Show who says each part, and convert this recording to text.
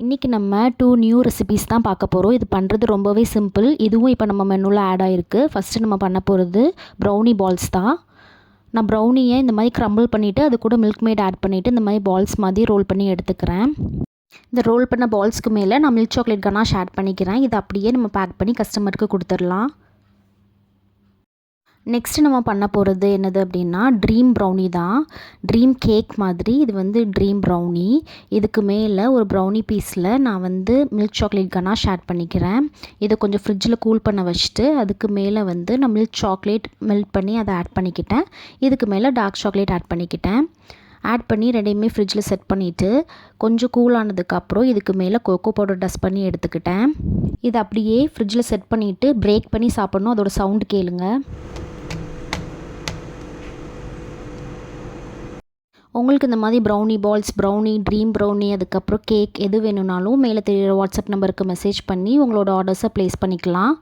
Speaker 1: இன்றைக்கி நம்ம 2 new recipes தான் பார்க்க போகிறோம். இது பண்ணுறது ரொம்பவே சிம்பிள். இதுவும் இப்போ நம்ம மெனுவில் ஆட் ஆகிருக்கு. ஃபஸ்ட்டு நம்ம பண்ண போகிறது ப்ரௌனி பால்ஸ் தான். நான் ப்ரௌனியை இந்த மாதிரி க்ரம்பிள் பண்ணிவிட்டு அது கூட மில்க் மேட் ஆட் பண்ணிவிட்டு இந்த மாதிரி பால்ஸ் மாதிரி ரோல் பண்ணி எடுத்துக்கிறேன். இந்த ரோல் பண்ண பால்ஸ்க்கு மேலே நான் மில்க் சாக்லேட் கனாஷ் ஆட் பண்ணிக்கிறேன். இதை அப்படியே நம்ம பேக் பண்ணி கஸ்டமருக்கு கொடுத்துடலாம். நெக்ஸ்ட்டு நம்ம பண்ண போகிறது என்னது அப்படின்னா ட்ரீம் ப்ரௌனி தான். ட்ரீம் கேக் மாதிரி இது வந்து ட்ரீம் ப்ரௌனி. இதுக்கு மேலே ஒரு ப்ரௌனி பீஸில் நான் வந்து மில்க் சாக்லேட் கனாஷ் ஆட் பண்ணிக்கிறேன். இதை கொஞ்சம் ஃப்ரிட்ஜில் கூல் பண்ண வச்சுட்டு அதுக்கு மேலே வந்து நான் மில்க் சாக்லேட் மெல்ட் பண்ணி அதை ஆட் பண்ணிக்கிட்டேன். இதுக்கு மேலே டார்க் சாக்லேட் ஆட் பண்ணிக்கிட்டேன். ஆட் பண்ணி ரெண்டையுமே ஃப்ரிட்ஜில் செட் பண்ணிவிட்டு கொஞ்சம் கூலானதுக்கப்புறம் இதுக்கு மேலே கோகோ பவுடர் டஸ்ட் பண்ணி எடுத்துக்கிட்டேன். இதை அப்படியே ஃப்ரிட்ஜில் செட் பண்ணிவிட்டு பிரேக் பண்ணி சாப்பிட்ணும். அதோட சவுண்டு கேளுங்க. உங்களுக்கு இந்த மாதிரி brownie balls, brownie, dream brownie, அதுக்கப்புறம் கேக் எது வேணும்னாலும் மேலே தெரியுற வாட்ஸ்அப் நம்பருக்கு மெசேஜ் பண்ணி உங்களோட ஆர்டர்ஸை ப்ளேஸ் பண்ணிக்கலாம்.